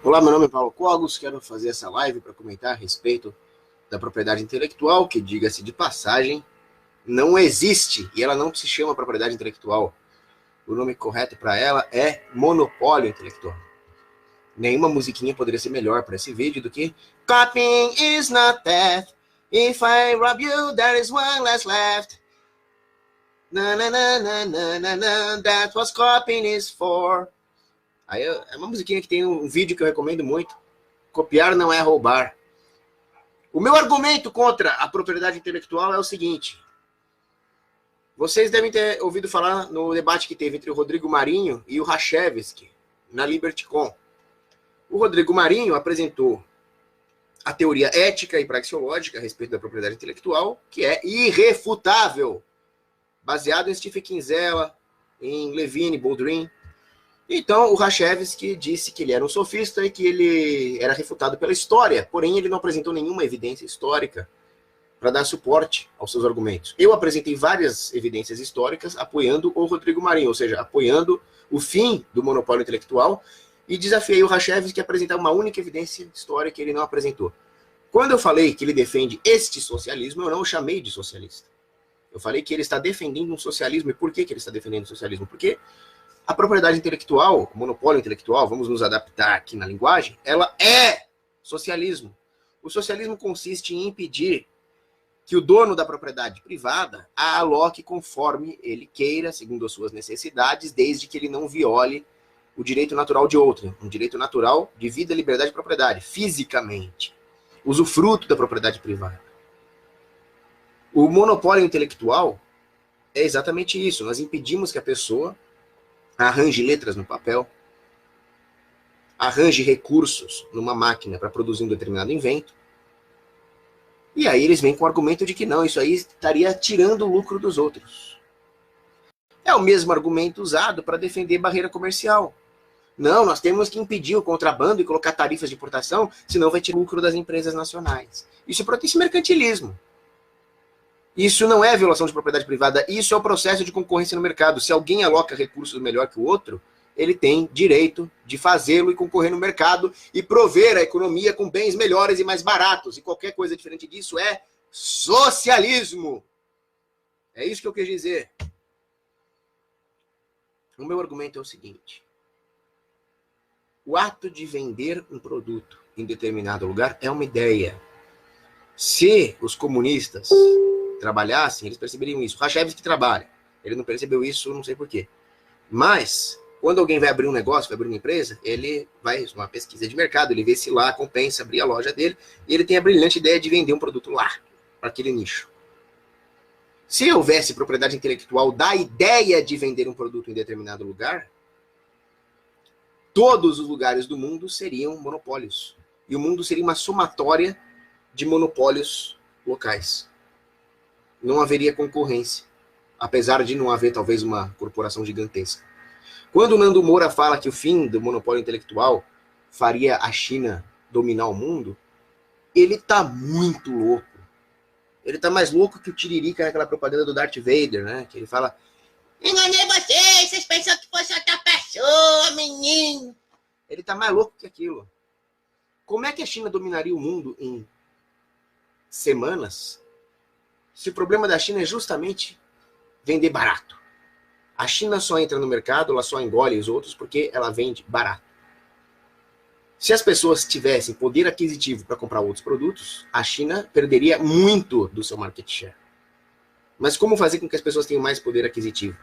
Olá, meu nome é Paulo Cogos, quero fazer essa live para comentar a respeito da propriedade intelectual, que, diga-se de passagem, não existe e ela não se chama propriedade intelectual. O nome correto para ela é monopólio intelectual. Nenhuma musiquinha poderia ser melhor para esse vídeo do que Copying is not theft. If I rob you, there is one less left. Na, na, na, na, na, na, na, that's what copying is for. Aí é uma musiquinha que tem um vídeo que eu recomendo muito. Copiar não é roubar. O meu argumento contra a propriedade intelectual é o seguinte. Vocês devem ter ouvido falar no debate que teve entre o Rodrigo Marinho e o Rachevsky, na LibertyCon. O Rodrigo Marinho apresentou a teoria ética e praxeológica a respeito da propriedade intelectual, que é irrefutável, baseado em Stephen Kinsella, em Levine, Boldrin. Então, o Rachevsky disse que ele era um sofista e que ele era refutado pela história, porém ele não apresentou nenhuma evidência histórica para dar suporte aos seus argumentos. Eu apresentei várias evidências históricas apoiando o Rodrigo Marinho, ou seja, apoiando o fim do monopólio intelectual, e desafiei o Rachevsky a apresentar uma única evidência histórica que ele não apresentou. Quando eu falei que ele defende este socialismo, eu não o chamei de socialista. Eu falei que ele está defendendo um socialismo. E por que ele está defendendo o socialismo? Porque a propriedade intelectual, o monopólio intelectual, vamos nos adaptar aqui na linguagem, ela é socialismo. O socialismo consiste em impedir que o dono da propriedade privada a aloque conforme ele queira, segundo as suas necessidades, desde que ele não viole o direito natural de outrem, um direito natural de vida, liberdade e propriedade, fisicamente. Usufruto da propriedade privada. O monopólio intelectual é exatamente isso. Nós impedimos que a pessoa arranje letras no papel, arranje recursos numa máquina para produzir um determinado invento, e aí eles vêm com o argumento de que não, isso aí estaria tirando o lucro dos outros. É o mesmo argumento usado para defender barreira comercial. Não, nós temos que impedir o contrabando e colocar tarifas de importação, senão vai tirar o lucro das empresas nacionais. Isso é mercantilismo. Isso não é violação de propriedade privada, isso é o processo de concorrência no mercado. Se alguém aloca recursos melhor que o outro, ele tem direito de fazê-lo e concorrer no mercado e prover a economia com bens melhores e mais baratos. E qualquer coisa diferente disso é socialismo. É isso que eu quis dizer. O meu argumento é o seguinte. O ato de vender um produto em determinado lugar é uma ideia. Se os comunistas trabalhassem, eles perceberiam isso. O Rachevsky trabalha. Ele não percebeu isso, não sei porquê. Mas, quando alguém vai abrir um negócio, vai abrir uma empresa, ele vai uma pesquisa de mercado, ele vê se lá compensa abrir a loja dele, e ele tem a brilhante ideia de vender um produto lá, para aquele nicho. Se houvesse propriedade intelectual da ideia de vender um produto em determinado lugar, todos os lugares do mundo seriam monopólios. E o mundo seria uma somatória de monopólios locais. Não haveria concorrência, apesar de não haver talvez uma corporação gigantesca. Quando o Nando Moura fala que o fim do monopólio intelectual faria a China dominar o mundo, ele tá muito louco. Ele tá mais louco que o Tiririca naquela propaganda do Darth Vader, né? Que ele fala: enganei vocês pensam que fosse outra pessoa, menino. Ele tá mais louco que aquilo. Como é que a China dominaria o mundo em semanas se o problema da China é justamente vender barato? A China só entra no mercado, ela só engole os outros porque ela vende barato. Se as pessoas tivessem poder aquisitivo para comprar outros produtos, a China perderia muito do seu market share. Mas como fazer com que as pessoas tenham mais poder aquisitivo?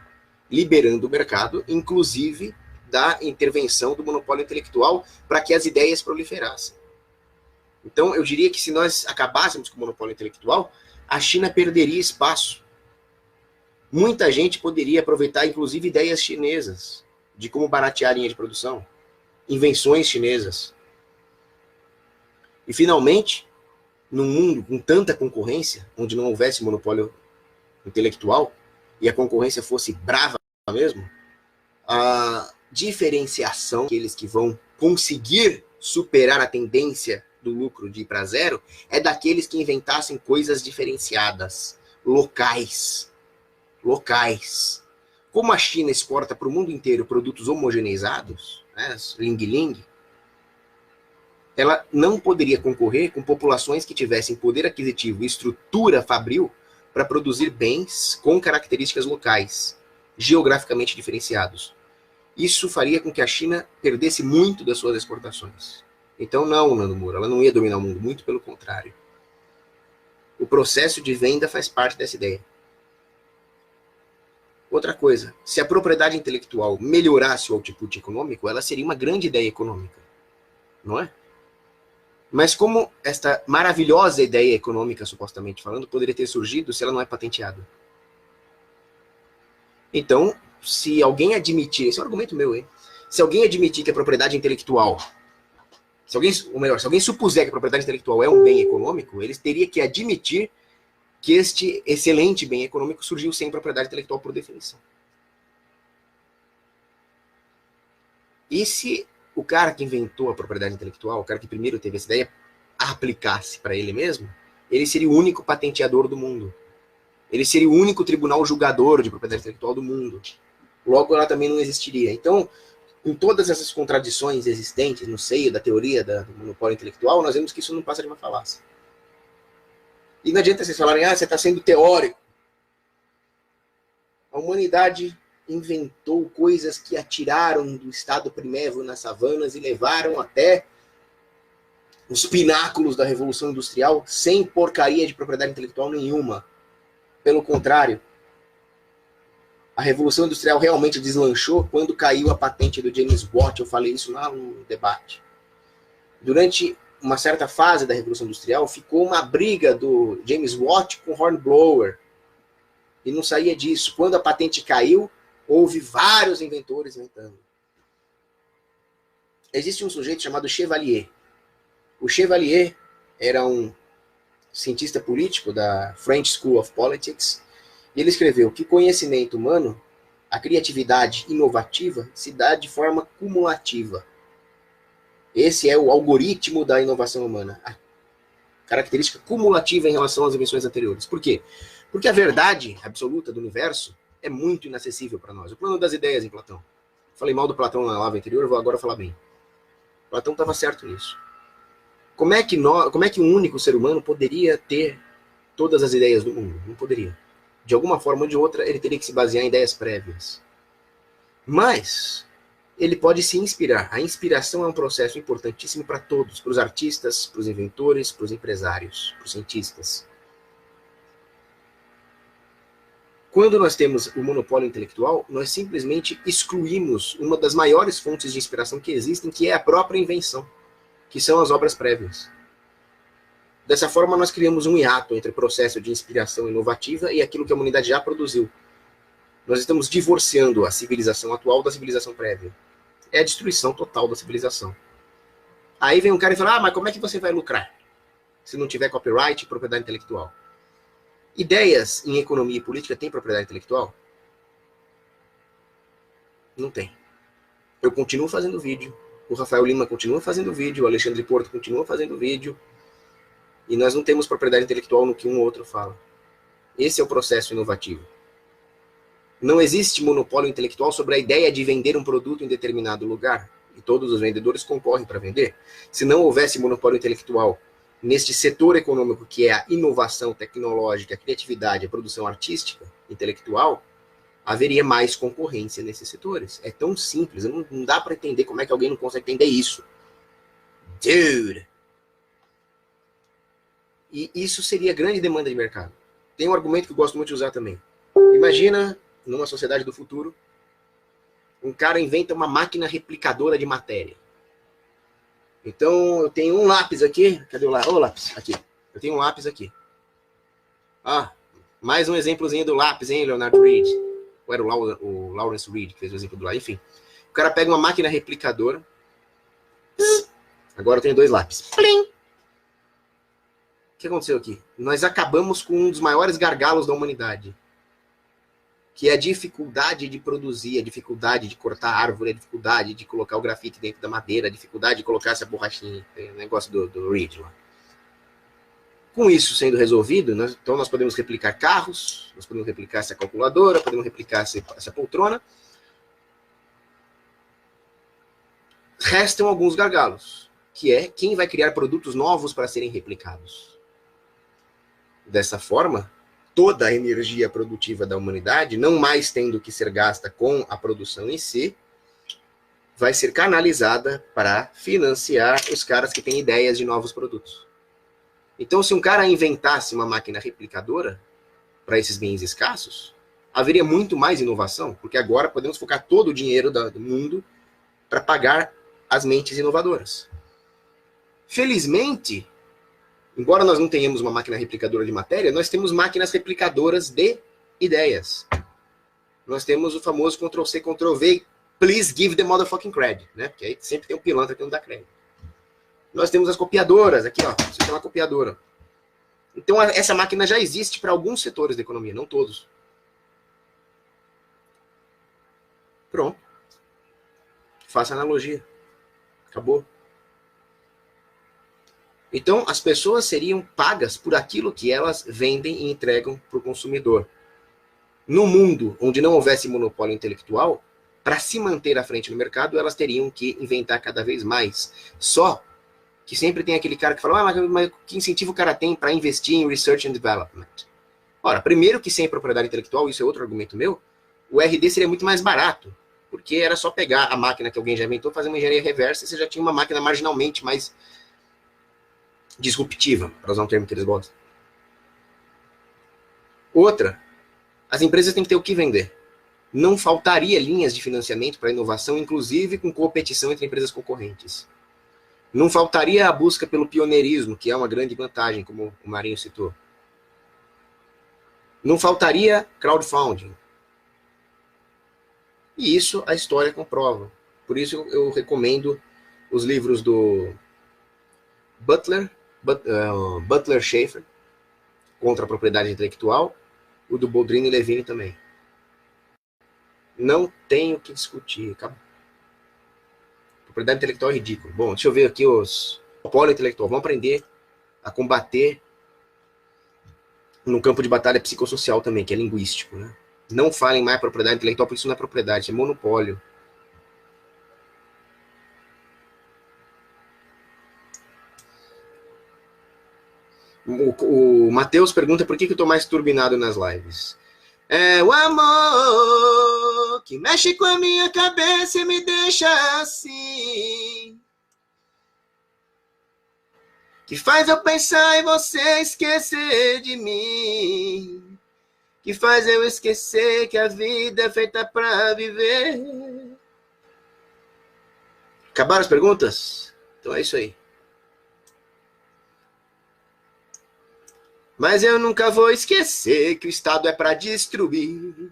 Liberando o mercado, inclusive da intervenção do monopólio intelectual para que as ideias proliferassem. Então, eu diria que se nós acabássemos com o monopólio intelectual, a China perderia espaço. Muita gente poderia aproveitar, inclusive, ideias chinesas de como baratear a linha de produção, invenções chinesas. E, finalmente, num mundo com tanta concorrência, onde não houvesse monopólio intelectual, e a concorrência fosse brava mesmo, a diferenciação, aqueles que vão conseguir superar a tendência do lucro de ir para zero, é daqueles que inventassem coisas diferenciadas, locais. Como a China exporta para o mundo inteiro produtos homogeneizados, né, ling-ling, ela não poderia concorrer com populações que tivessem poder aquisitivo e estrutura fabril para produzir bens com características locais, geograficamente diferenciados. Isso faria com que a China perdesse muito das suas exportações. Então, não, Nando Moura, ela não ia dominar o mundo, muito pelo contrário. O processo de venda faz parte dessa ideia. Outra coisa, se a propriedade intelectual melhorasse o output econômico, ela seria uma grande ideia econômica, não é? Mas como esta maravilhosa ideia econômica, supostamente falando, poderia ter surgido se ela não é patenteada? Então, se alguém admitir, esse é um argumento meu, hein? Se alguém admitir que a propriedade intelectual, se alguém supuser que a propriedade intelectual é um bem econômico, eles teriam que admitir que este excelente bem econômico surgiu sem propriedade intelectual por definição. E se o cara que inventou a propriedade intelectual, o cara que primeiro teve essa ideia, aplicasse para ele mesmo, ele seria o único patenteador do mundo. Ele seria o único tribunal julgador de propriedade intelectual do mundo. Logo, ela também não existiria. Então, com todas essas contradições existentes no seio da teoria do monopólio intelectual, nós vemos que isso não passa de uma falácia. E não adianta vocês falarem, você está sendo teórico. A humanidade inventou coisas que atiraram do estado primério nas savanas e levaram até os pináculos da Revolução Industrial sem porcaria de propriedade intelectual nenhuma. Pelo contrário, a Revolução Industrial realmente deslanchou quando caiu a patente do James Watt. Eu falei isso lá no debate. Durante uma certa fase da Revolução Industrial, ficou uma briga do James Watt com Hornblower. E não saía disso. Quando a patente caiu, houve vários inventores inventando. Existe um sujeito chamado Chevalier. O Chevalier era um cientista político da French School of Politics. E ele escreveu que conhecimento humano, a criatividade inovativa, se dá de forma cumulativa. Esse é o algoritmo da inovação humana. A característica cumulativa em relação às invenções anteriores. Por quê? Porque a verdade absoluta do universo é muito inacessível para nós. O plano das ideias em Platão. Falei mal do Platão na live anterior, vou agora falar bem. Platão estava certo nisso. Como é que um único ser humano poderia ter todas as ideias do mundo? Não poderia. De alguma forma ou de outra, ele teria que se basear em ideias prévias. Mas ele pode se inspirar. A inspiração é um processo importantíssimo para todos, para os artistas, para os inventores, para os empresários, para os cientistas. Quando nós temos o monopólio intelectual, nós simplesmente excluímos uma das maiores fontes de inspiração que existem, que é a própria invenção, que são as obras prévias. Dessa forma, nós criamos um hiato entre o processo de inspiração inovativa e aquilo que a humanidade já produziu. Nós estamos divorciando a civilização atual da civilização prévia. É a destruição total da civilização. Aí vem um cara e fala, mas como é que você vai lucrar se não tiver copyright e propriedade intelectual? Ideias em economia e política têm propriedade intelectual? Não tem. Eu continuo fazendo vídeo, o Rafael Lima continua fazendo vídeo, o Alexandre Porto continua fazendo vídeo, e nós não temos propriedade intelectual no que um ou outro fala. Esse é o processo inovativo. Não existe monopólio intelectual sobre a ideia de vender um produto em determinado lugar, e todos os vendedores concorrem para vender. Se não houvesse monopólio intelectual neste setor econômico que é a inovação tecnológica, a criatividade, a produção artística, intelectual, haveria mais concorrência nesses setores. É tão simples, não dá para entender como é que alguém não consegue entender isso. Dude! E isso seria grande demanda de mercado. Tem um argumento que eu gosto muito de usar também. Imagina, numa sociedade do futuro, um cara inventa uma máquina replicadora de matéria. Então, eu tenho um lápis aqui. Cadê o lápis? Ô, lápis, aqui. Eu tenho um lápis aqui. Mais um exemplozinho do lápis, hein, Leonard Reed. Ou era o Lawrence Reed que fez o exemplo do lápis. Enfim, o cara pega uma máquina replicadora. Agora eu tenho dois lápis. Plim! O que aconteceu aqui? Nós acabamos com um dos maiores gargalos da humanidade, que é a dificuldade de produzir, a dificuldade de cortar a árvore, a dificuldade de colocar o grafite dentro da madeira, a dificuldade de colocar essa borrachinha, o negócio do Reed lá. Com isso sendo resolvido, então nós podemos replicar carros, nós podemos replicar essa calculadora, podemos replicar essa poltrona. Restam alguns gargalos, que é quem vai criar produtos novos para serem replicados. Dessa forma, toda a energia produtiva da humanidade, não mais tendo que ser gasta com a produção em si, vai ser canalizada para financiar os caras que têm ideias de novos produtos. Então, se um cara inventasse uma máquina replicadora para esses bens escassos, haveria muito mais inovação, porque agora podemos focar todo o dinheiro do mundo para pagar as mentes inovadoras. Felizmente, embora nós não tenhamos uma máquina replicadora de matéria, nós temos máquinas replicadoras de ideias. Nós temos o famoso Ctrl-C, Ctrl-V, please give the motherfucking credit, né? Porque aí sempre tem um pilantra que não dá crédito. Nós temos as copiadoras, aqui ó, você tem uma copiadora. Então essa máquina já existe para alguns setores da economia, não todos. Pronto. Faça analogia. Acabou. Então as pessoas seriam pagas por aquilo que elas vendem e entregam para o consumidor. No mundo onde não houvesse monopólio intelectual, para se manter à frente no mercado, elas teriam que inventar cada vez mais. Só que sempre tem aquele cara que fala, mas que incentivo o cara tem para investir em research and development? Ora, primeiro que sem propriedade intelectual, isso é outro argumento meu, o R&D seria muito mais barato, porque era só pegar a máquina que alguém já inventou, fazer uma engenharia reversa, e você já tinha uma máquina marginalmente mais disruptiva, para usar um termo que eles gostam. Outra, as empresas têm que ter o que vender. Não faltaria linhas de financiamento para inovação, inclusive com competição entre empresas concorrentes. Não faltaria a busca pelo pioneirismo, que é uma grande vantagem, como o Marinho citou. Não faltaria crowdfunding. E isso a história comprova. Por isso eu recomendo os livros do Butler Schaeffer, Contra a Propriedade Intelectual, o do Boldrini e Levine também. Não tem o que discutir. Acabou. Propriedade intelectual é ridículo. Bom, deixa eu ver aqui os monopólio intelectual. Vamos aprender a combater no campo de batalha psicossocial também, que é linguístico, né? Não falem mais propriedade intelectual, porque isso não é propriedade, isso é monopólio. O Matheus pergunta por que eu estou mais turbinado nas lives. É o amor que mexe com a minha cabeça e me deixa assim. Que faz eu pensar em você esquecer de mim. Que faz eu esquecer que a vida é feita pra viver. Acabaram as perguntas? Então é isso aí. Mas eu nunca vou esquecer que o Estado é para destruir.